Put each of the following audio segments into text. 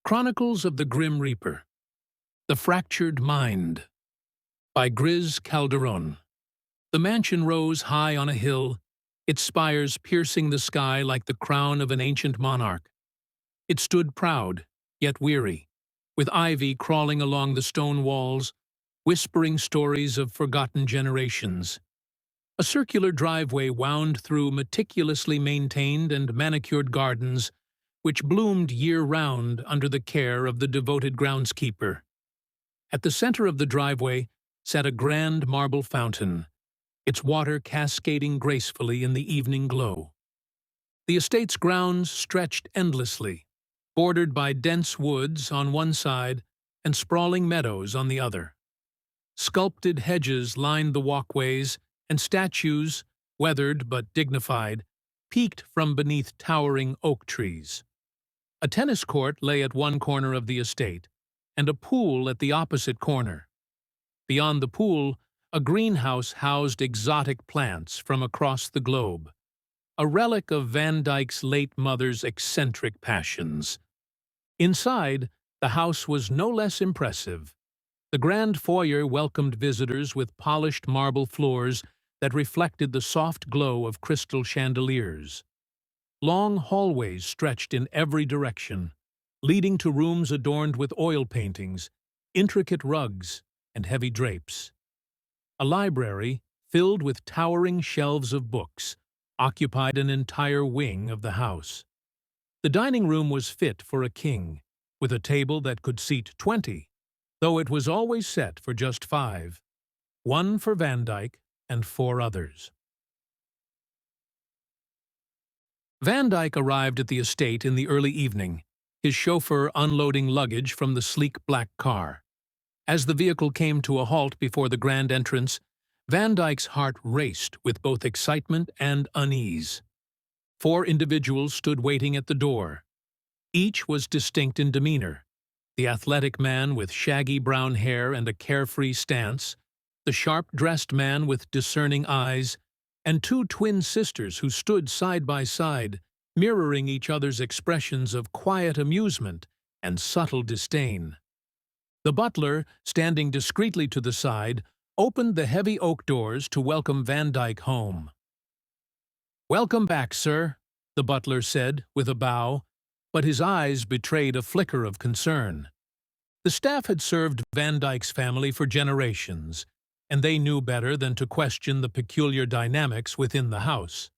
Chronicles of the Grim Reaper, The Fractured Mind, by Griz Calderon. The mansion rose high on a hill, its spires piercing the sky like the crown of an ancient monarch. It stood proud, yet weary, with ivy crawling along the stone walls, whispering stories of forgotten generations. A circular driveway wound through meticulously maintained and manicured gardens, which bloomed year-round under the care of the devoted groundskeeper. At the center of the driveway sat a grand marble fountain, its water cascading gracefully in the evening glow. The estate's grounds stretched endlessly, bordered by dense woods on one side and sprawling meadows on the other. Sculpted hedges lined the walkways, and statues, weathered but dignified, peeked from beneath towering oak trees. A tennis court lay at one corner of the estate, and a pool at the opposite corner. Beyond the pool, a greenhouse housed exotic plants from across the globe, a relic of Vandyke's late mother's eccentric passions. Inside, the house was no less impressive. The grand foyer welcomed visitors with polished marble floors that reflected the soft glow of crystal chandeliers. Long hallways stretched in every direction, leading to rooms adorned with oil paintings, intricate rugs, and heavy drapes. A library, filled with towering shelves of books, occupied an entire wing of the house. The dining room was fit for a king, with a table that could seat 20, though it was always set for just 5, one for Vandyke and 4 others. Vandyke arrived at the estate in the early evening, his chauffeur unloading luggage from the sleek black car. As the vehicle came to a halt before the grand entrance, Vandyke's heart raced with both excitement and unease. 4 individuals stood waiting at the door. Each was distinct in demeanor: the athletic man with shaggy brown hair and a carefree stance, the sharp-dressed man with discerning eyes, and 2 twin sisters who stood side by side, mirroring each other's expressions of quiet amusement and subtle disdain. The butler, standing discreetly to the side, opened the heavy oak doors to welcome Vandyke home. "Welcome back, sir," the butler said with a bow, but his eyes betrayed a flicker of concern. The staff had served Vandyke's family for generations, and they knew better than to question the peculiar dynamics within the house.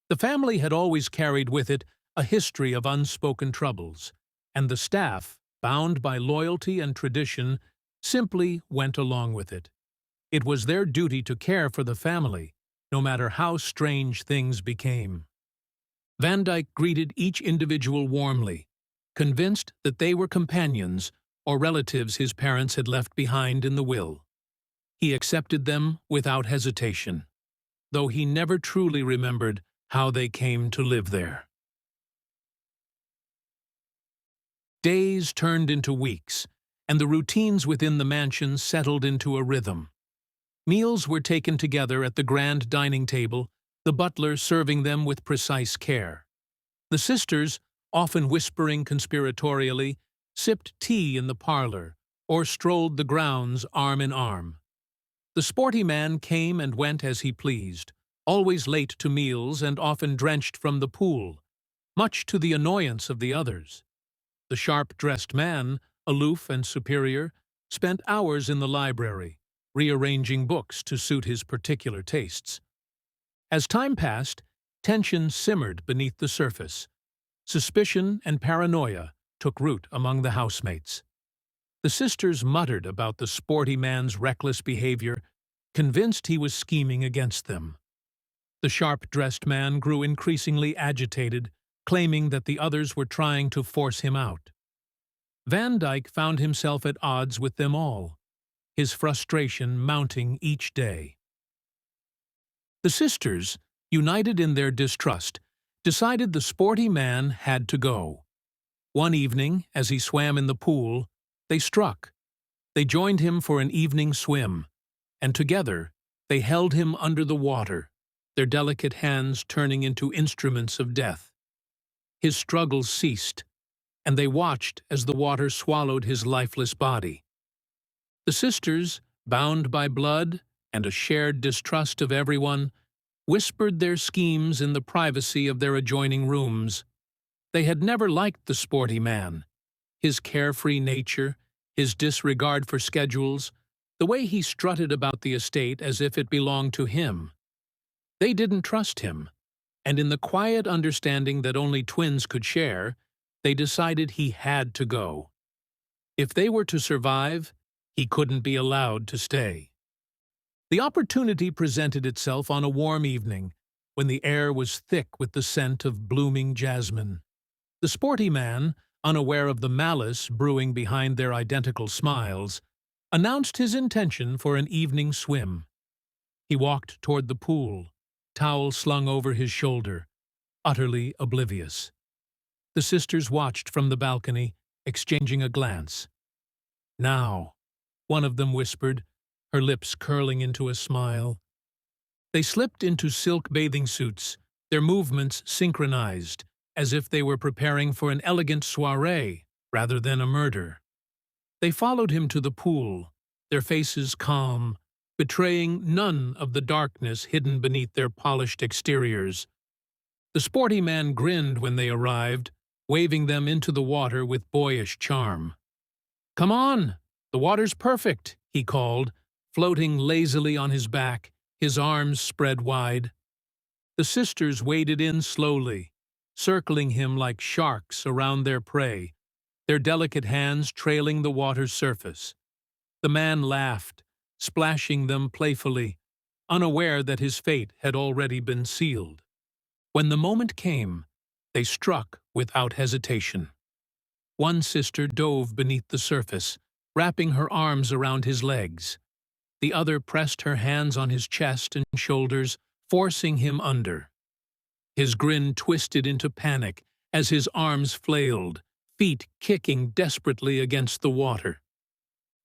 The family had always carried with it a history of unspoken troubles, and the staff, bound by loyalty and tradition, simply went along with it. It was their duty to care for the family, no matter how strange things became. Vandyke greeted each individual warmly, convinced that they were companions or relatives his parents had left behind in the will. He accepted them without hesitation, though he never truly remembered how they came to live there. Days turned into weeks, and the routines within the mansion settled into a rhythm. Meals were taken together at the grand dining table, the butler serving them with precise care. The sisters, often whispering conspiratorially, sipped tea in the parlor or strolled the grounds arm in arm. The sporty man came and went as he pleased, always late to meals and often drenched from the pool, much to the annoyance of the others. The sharp-dressed man, aloof and superior, spent hours in the library, rearranging books to suit his particular tastes. As time passed, tension simmered beneath the surface. Suspicion and paranoia took root among the housemates. The sisters muttered about the sporty man's reckless behavior, convinced he was scheming against them. The sharp-dressed man grew increasingly agitated, claiming that the others were trying to force him out. Vandyke found himself at odds with them all, his frustration mounting each day. The sisters, united in their distrust, decided the sporty man had to go. One evening, as he swam in the pool, they struck. They joined him for an evening swim, and together they held him under the water, their delicate hands turning into instruments of death. His struggles ceased, and they watched as the water swallowed his lifeless body. The sisters, bound by blood and a shared distrust of everyone, whispered their schemes in the privacy of their adjoining rooms. They had never liked the sporty man. His carefree nature, his disregard for schedules, the way he strutted about the estate as if it belonged to him. They didn't trust him, and in the quiet understanding that only twins could share, they decided he had to go. If they were to survive, he couldn't be allowed to stay. The opportunity presented itself on a warm evening, when the air was thick with the scent of blooming jasmine. The sporty man, unaware of the malice brewing behind their identical smiles, announced his intention for an evening swim. He walked toward the pool, towel slung over his shoulder, utterly oblivious. The sisters watched from the balcony, exchanging a glance. "Now," one of them whispered, her lips curling into a smile. They slipped into silk bathing suits, their movements synchronized, as if they were preparing for an elegant soiree rather than a murder. They followed him to the pool, their faces calm, betraying none of the darkness hidden beneath their polished exteriors. The sporty man grinned when they arrived, waving them into the water with boyish charm. "Come on, the water's perfect," he called, floating lazily on his back, his arms spread wide. The sisters waded in slowly, circling him like sharks around their prey, their delicate hands trailing the water's surface. The man laughed, splashing them playfully, unaware that his fate had already been sealed. When the moment came, they struck without hesitation. One sister dove beneath the surface, wrapping her arms around his legs. The other pressed her hands on his chest and shoulders, forcing him under. His grin twisted into panic as his arms flailed, feet kicking desperately against the water.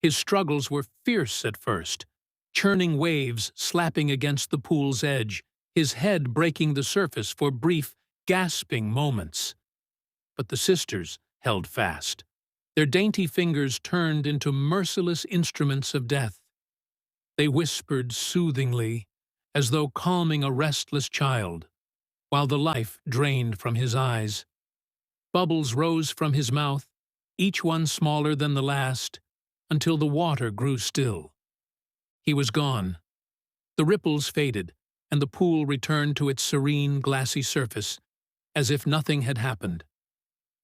His struggles were fierce at first, churning waves slapping against the pool's edge, his head breaking the surface for brief, gasping moments. But the sisters held fast, their dainty fingers turned into merciless instruments of death. They whispered soothingly, as though calming a restless child, while the life drained from his eyes. Bubbles rose from his mouth, each one smaller than the last, until the water grew still. He was gone. The ripples faded, and the pool returned to its serene, glassy surface, as if nothing had happened.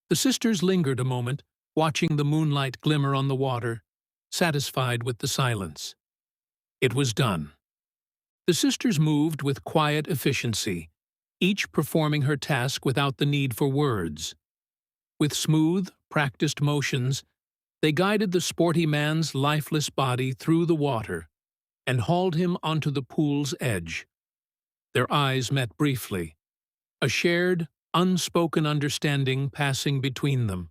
The sisters lingered a moment, watching the moonlight glimmer on the water, satisfied with the silence. It was done. The sisters moved with quiet efficiency, each performing her task without the need for words. With smooth, practiced motions, they guided the sporty man's lifeless body through the water and hauled him onto the pool's edge. Their eyes met briefly, a shared, unspoken understanding passing between them.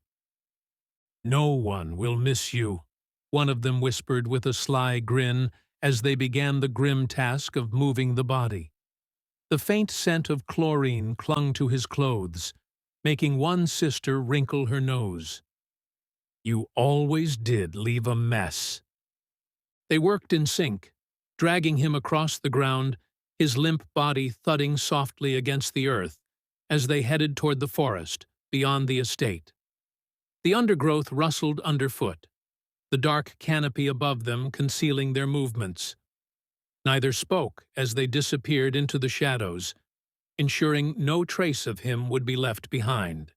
"No one will miss you," one of them whispered with a sly grin as they began the grim task of moving the body. The faint scent of chlorine clung to his clothes, making one sister wrinkle her nose. "You always did leave a mess." They worked in sync, dragging him across the ground, his limp body thudding softly against the earth as they headed toward the forest beyond the estate. The undergrowth rustled underfoot, the dark canopy above them concealing their movements. Neither spoke as they disappeared into the shadows, ensuring no trace of him would be left behind.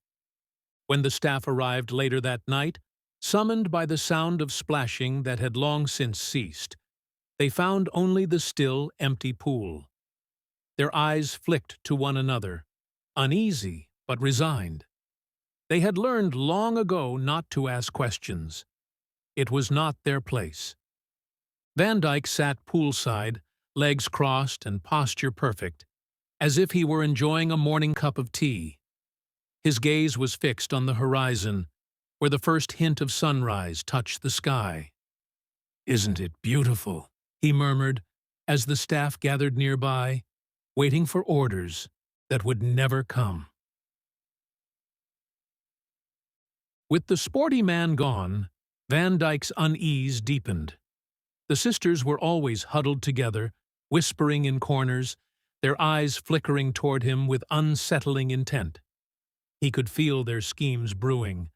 When the staff arrived later that night, summoned by the sound of splashing that had long since ceased, they found only the still, empty pool. Their eyes flicked to one another, uneasy but resigned. They had learned long ago not to ask questions. It was not their place. Vandyke sat poolside, legs crossed and posture perfect, as if he were enjoying a morning cup of tea. His gaze was fixed on the horizon, where the first hint of sunrise touched the sky. "Isn't it beautiful?" he murmured, as the staff gathered nearby, waiting for orders that would never come. With the sporty man gone, Vandyke's unease deepened. The sisters were always huddled together, whispering in corners, their eyes flickering toward him with unsettling intent. He could feel their schemes brewing,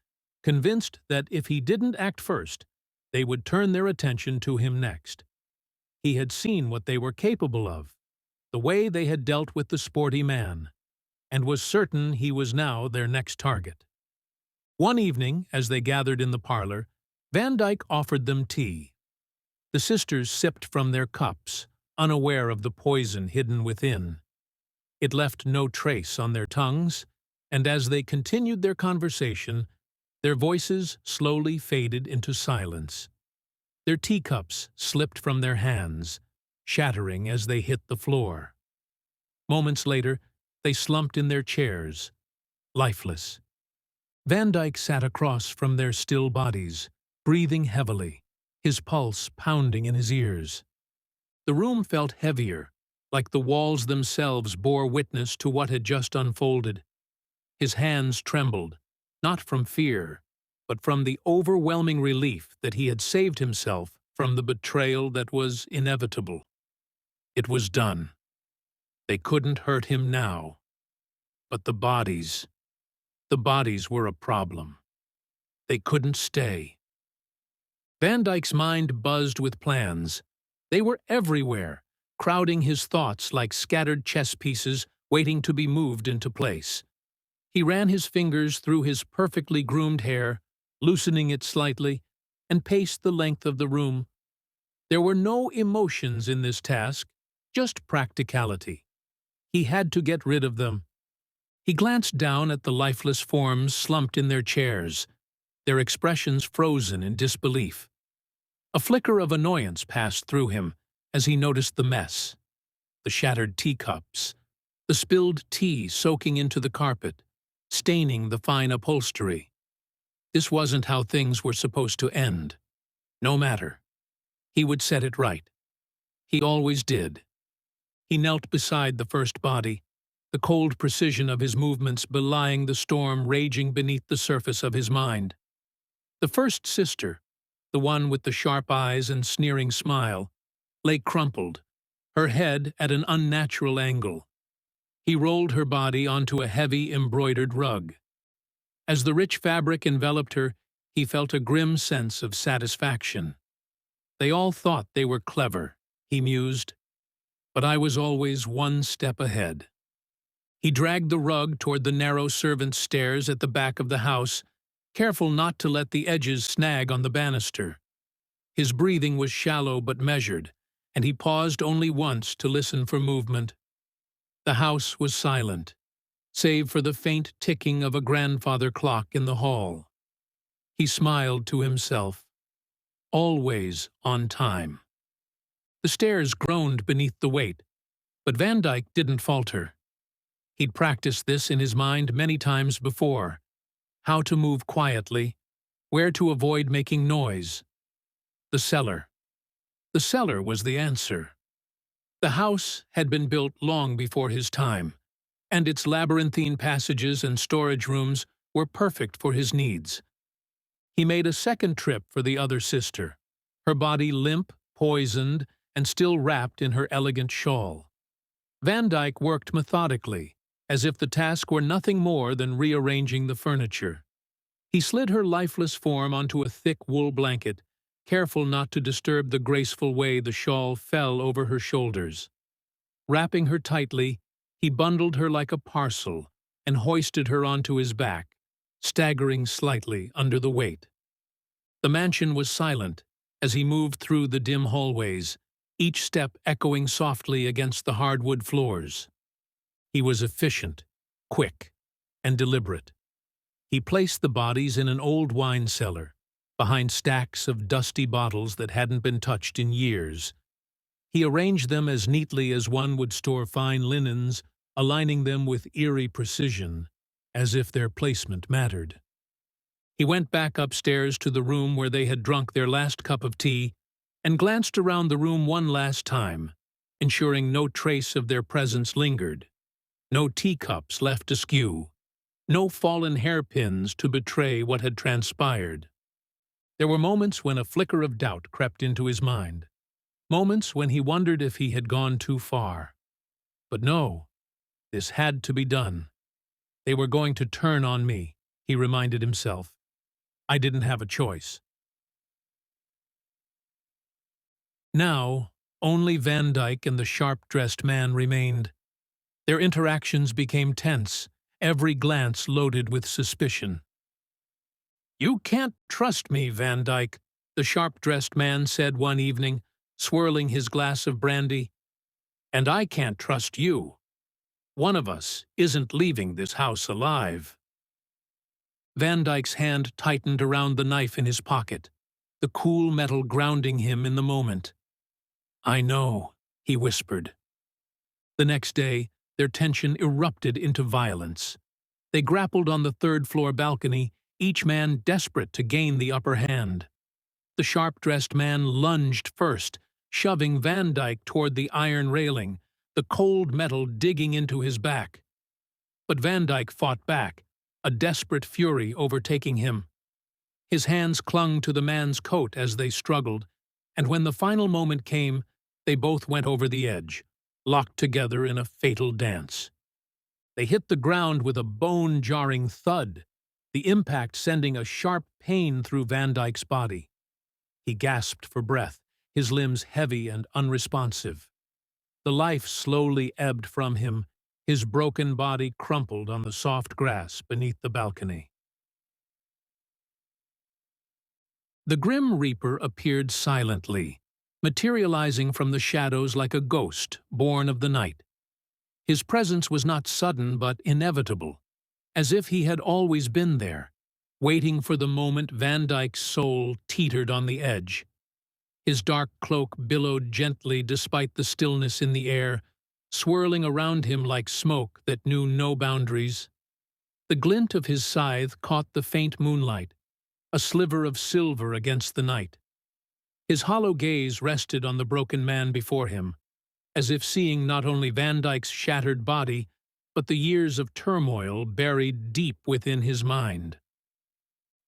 convinced that if he didn't act first, they would turn their attention to him next. He had seen what they were capable of, the way they had dealt with the sporty man, and was certain he was now their next target. One evening, as they gathered in the parlor, Vandyke offered them tea. The sisters sipped from their cups, unaware of the poison hidden within. It left no trace on their tongues, and as they continued their conversation, their voices slowly faded into silence. Their teacups slipped from their hands, shattering as they hit the floor. Moments later, they slumped in their chairs, lifeless. Vandyke sat across from their still bodies, breathing heavily, his pulse pounding in his ears. The room felt heavier, like the walls themselves bore witness to what had just unfolded. His hands trembled, not from fear, but from the overwhelming relief that he had saved himself from the betrayal that was inevitable. It was done. They couldn't hurt him now. But the bodies were a problem. They couldn't stay. Vandyke's mind buzzed with plans. They were everywhere, crowding his thoughts like scattered chess pieces waiting to be moved into place. He ran his fingers through his perfectly groomed hair, loosening it slightly, and paced the length of the room. There were no emotions in this task, just practicality. He had to get rid of them. He glanced down at the lifeless forms slumped in their chairs, their expressions frozen in disbelief. A flicker of annoyance passed through him as he noticed the mess. The shattered teacups, the spilled tea soaking into the carpet, staining the fine upholstery. This wasn't how things were supposed to end. No matter. He would set it right. He always did. He knelt beside the first body, the cold precision of his movements belying the storm raging beneath the surface of his mind. The first sister, the one with the sharp eyes and sneering smile, lay crumpled, her head at an unnatural angle. He rolled her body onto a heavy embroidered rug. As the rich fabric enveloped her, he felt a grim sense of satisfaction. They all thought they were clever, he mused, but I was always one step ahead. He dragged the rug toward the narrow servants' stairs at the back of the house, careful not to let the edges snag on the banister. His breathing was shallow but measured, and he paused only once to listen for movement. The house was silent, save for the faint ticking of a grandfather clock in the hall. He smiled to himself. Always on time. The stairs groaned beneath the weight, but Vandyke didn't falter. He'd practiced this in his mind many times before. How to move quietly, where to avoid making noise. The cellar. The cellar was the answer. The house had been built long before his time, and its labyrinthine passages and storage rooms were perfect for his needs. He made a second trip for the other sister, her body limp, poisoned, and still wrapped in her elegant shawl. Vandyke worked methodically, as if the task were nothing more than rearranging the furniture. He slid her lifeless form onto a thick wool blanket, careful not to disturb the graceful way the shawl fell over her shoulders. Wrapping her tightly, he bundled her like a parcel and hoisted her onto his back, staggering slightly under the weight. The mansion was silent as he moved through the dim hallways, each step echoing softly against the hardwood floors. He was efficient, quick, and deliberate. He placed the bodies in an old wine cellar, behind stacks of dusty bottles that hadn't been touched in years. He arranged them as neatly as one would store fine linens, aligning them with eerie precision, as if their placement mattered. He went back upstairs to the room where they had drunk their last cup of tea and glanced around the room one last time, ensuring no trace of their presence lingered. No teacups left askew, no fallen hairpins to betray what had transpired. There were moments when a flicker of doubt crept into his mind, moments when he wondered if he had gone too far. But no, this had to be done. They were going to turn on me, he reminded himself. I didn't have a choice. Now, only Vandyke and the sharp-dressed man remained. Their interactions became tense, every glance loaded with suspicion. "You can't trust me, Vandyke," the sharp-dressed man said one evening, swirling his glass of brandy. "And I can't trust you. One of us isn't leaving this house alive." Vandyke's hand tightened around the knife in his pocket, the cool metal grounding him in the moment. "I know," he whispered. The next day, their tension erupted into violence. They grappled on the third-floor balcony, each man desperate to gain the upper hand. The sharp-dressed man lunged first, shoving Vandyke toward the iron railing, the cold metal digging into his back. But Vandyke fought back, a desperate fury overtaking him. His hands clung to the man's coat as they struggled, and when the final moment came, they both went over the edge, locked together in a fatal dance. They hit the ground with a bone-jarring thud, the impact sending a sharp pain through Vandyke's body. He gasped for breath, his limbs heavy and unresponsive. The life slowly ebbed from him, his broken body crumpled on the soft grass beneath the balcony. The Grim Reaper appeared silently, materializing from the shadows like a ghost born of the night. His presence was not sudden but inevitable, as if he had always been there, waiting for the moment Vandyke's soul teetered on the edge. His dark cloak billowed gently despite the stillness in the air, swirling around him like smoke that knew no boundaries. The glint of his scythe caught the faint moonlight, a sliver of silver against the night. His hollow gaze rested on the broken man before him, as if seeing not only Vandyke's shattered body, but the years of turmoil buried deep within his mind.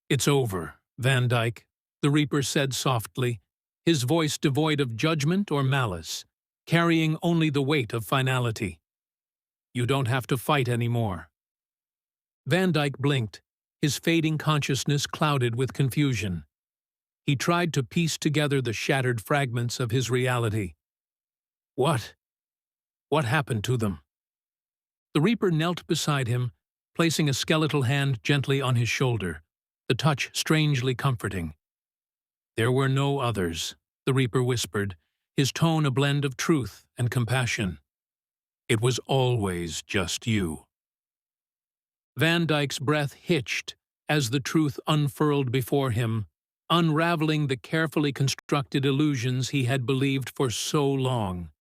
"It's over, Vandyke," the Reaper said softly, his voice devoid of judgment or malice, carrying only the weight of finality. "You don't have to fight anymore." Vandyke blinked, his fading consciousness clouded with confusion. He tried to piece together the shattered fragments of his reality. What happened to them? The Reaper knelt beside him, placing a skeletal hand gently on his shoulder, the touch strangely comforting. "There were no others," the Reaper whispered, his tone a blend of truth and compassion. "It was always just you." Vandyke's breath hitched as the truth unfurled before him, unraveling the carefully constructed illusions he had believed for so long.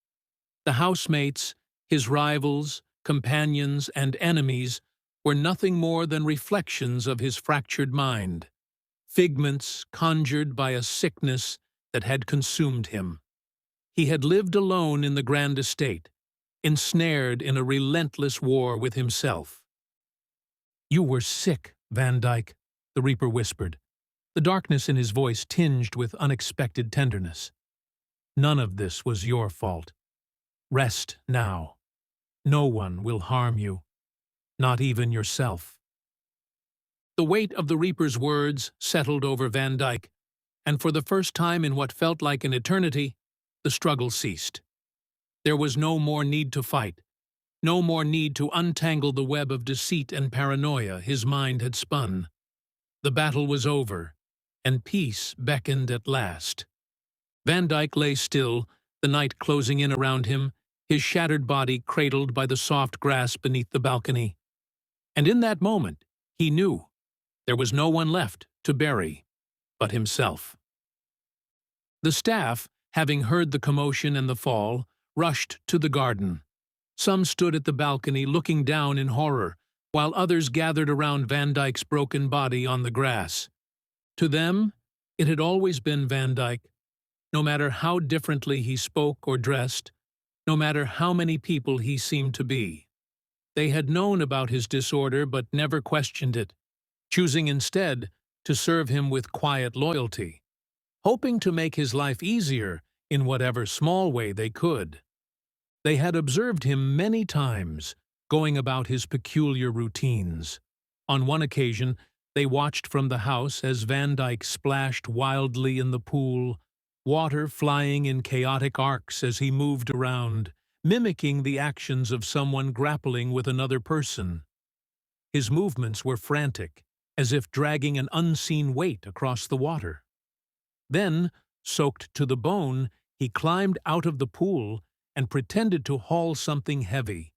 The housemates, his rivals, companions, and enemies were nothing more than reflections of his fractured mind, figments conjured by a sickness that had consumed him. He had lived alone in the grand estate, ensnared in a relentless war with himself. "You were sick, Vandyke," the Reaper whispered, the darkness in his voice tinged with unexpected tenderness. "None of this was your fault. Rest now. No one will harm you, not even yourself." The weight of the Reaper's words settled over Vandyke, and for the first time in what felt like an eternity, the struggle ceased. There was no more need to fight, no more need to untangle the web of deceit and paranoia his mind had spun. The battle was over, and peace beckoned at last. Vandyke lay still, the night closing in around him, his shattered body cradled by the soft grass beneath the balcony. And in that moment, he knew there was no one left to bury but himself. The staff, having heard the commotion and the fall, rushed to the garden. Some stood at the balcony looking down in horror, while others gathered around Vandyke's broken body on the grass. To them, it had always been Vandyke. No matter how differently he spoke or dressed, no matter how many people he seemed to be. They had known about his disorder but never questioned it, choosing instead to serve him with quiet loyalty, hoping to make his life easier in whatever small way they could. They had observed him many times, going about his peculiar routines. On one occasion, they watched from the house as Vandyke splashed wildly in the pool, water flying in chaotic arcs as he moved around, mimicking the actions of someone grappling with another person. His movements were frantic, as if dragging an unseen weight across the water. Then, soaked to the bone, he climbed out of the pool and pretended to haul something heavy,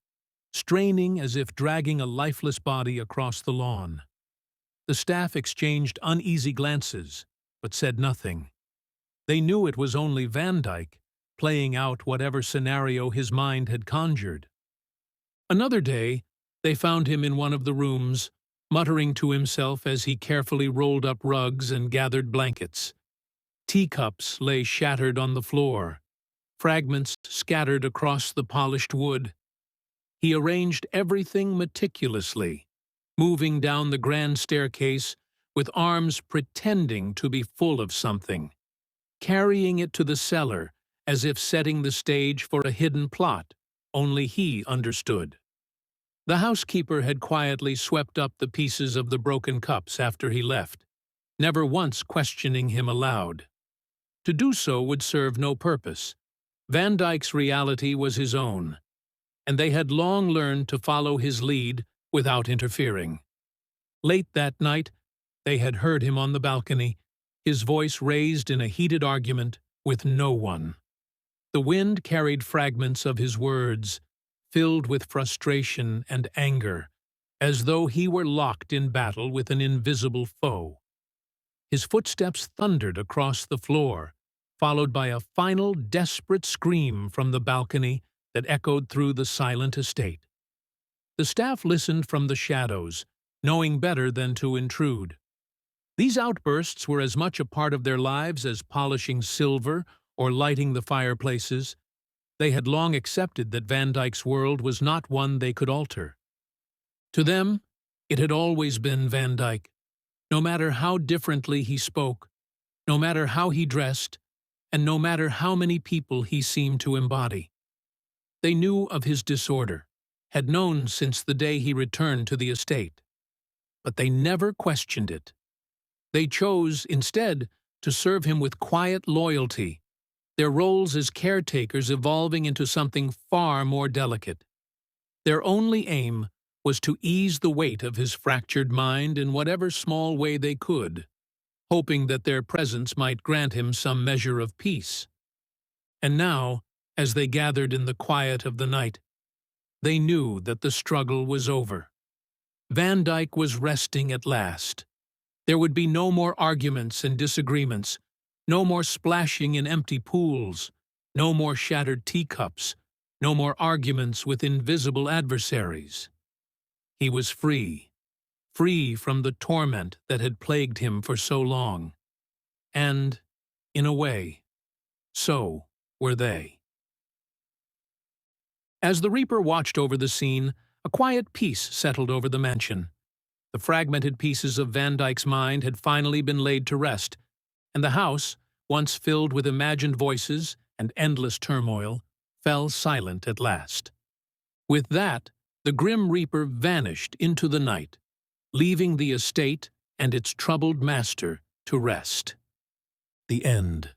straining as if dragging a lifeless body across the lawn. The staff exchanged uneasy glances, but said nothing. They knew it was only Vandyke, playing out whatever scenario his mind had conjured. Another day, they found him in one of the rooms, muttering to himself as he carefully rolled up rugs and gathered blankets. Teacups lay shattered on the floor, fragments scattered across the polished wood. He arranged everything meticulously, moving down the grand staircase with arms pretending to be full of something, carrying it to the cellar as if setting the stage for a hidden plot only he understood. The housekeeper had quietly swept up the pieces of the broken cups after he left, never once questioning him aloud. To do so would serve no purpose. Vandyke's reality was his own, and they had long learned to follow his lead without interfering. Late that night, they had heard him on the balcony, his voice raised in a heated argument with no one. The wind carried fragments of his words, filled with frustration and anger, as though he were locked in battle with an invisible foe. His footsteps thundered across the floor, followed by a final desperate scream from the balcony that echoed through the silent estate. The staff listened from the shadows, knowing better than to intrude. These outbursts were as much a part of their lives as polishing silver or lighting the fireplaces. They had long accepted that Vandyke's world was not one they could alter. To them, it had always been Vandyke, no matter how differently he spoke, no matter how he dressed, and no matter how many people he seemed to embody. They knew of his disorder, had known since the day he returned to the estate, but they never questioned it. They chose, instead, to serve him with quiet loyalty, their roles as caretakers evolving into something far more delicate. Their only aim was to ease the weight of his fractured mind in whatever small way they could, hoping that their presence might grant him some measure of peace. And now, as they gathered in the quiet of the night, they knew that the struggle was over. Vandyke was resting at last. There would be no more arguments and disagreements, no more splashing in empty pools, no more shattered teacups, no more arguments with invisible adversaries. He was free, free from the torment that had plagued him for so long. And, in a way, so were they. As the Reaper watched over the scene, a quiet peace settled over the mansion. The fragmented pieces of Vandyke's mind had finally been laid to rest, and the house, once filled with imagined voices and endless turmoil, fell silent at last. With that, the Grim Reaper vanished into the night, leaving the estate and its troubled master to rest. The end.